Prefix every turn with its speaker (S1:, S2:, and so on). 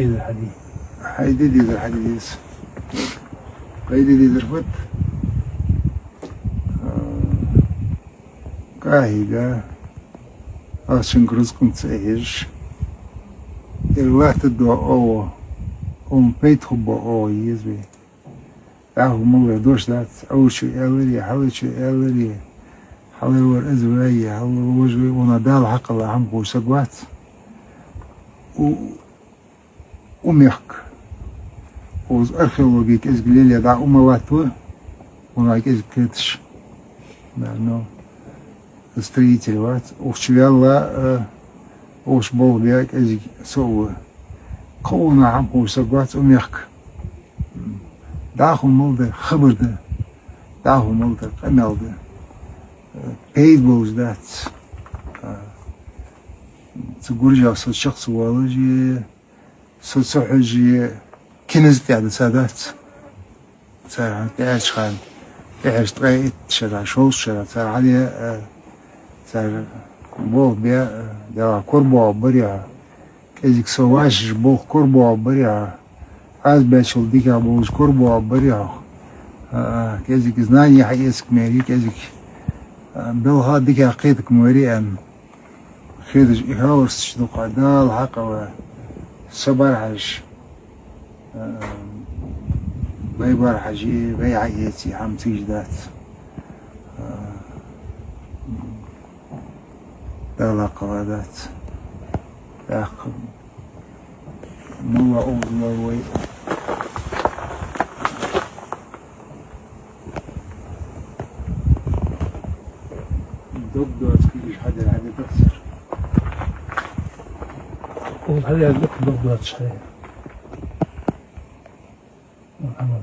S1: الحديد
S2: حديد الحديث قيد درفت كاهيدا عشان كرزكم تعيش الوقت الدعاء بيت خبا يزبي تعرفوا ما يقدرش ده أول شيء قالري حاول شيء قالري حاول ور أزواي حاول وجوي ونادال حق الله عم بوسقوات وميحك وز أرخيولوجيك إزجليل يدع واتو ونايك إزكتش لأنه استريتي الوقت وشوية وش بول بيك إزج سوى كونا عم بوسقوات وميحك داخل ملده خبر ده داخل ملده قمل ده بيدبوز دات تقول جا صوت شخص والجي صوت صحجي كنزت يعني سادات صار تعيش خان تعيش تغيت شرع شوز شرع صار عليه صار بوه بيا دوا كربو عبريا كيزيك سواش بوه كربو عبريا از باشل ديكا بوز كربو عبريا كيزيك زناني حيسك ميري كيزيك بلها ديكا قيدك موري ان خيدج إهاورس شدوق عدال حقا صبر حج بيبر حجي بي عيتي عم تيجدات دالا قوادات داخل مولا أوز مروي دب تكيش حدا العدد أكثر
S1: وهذا يدق ضد شيء محمد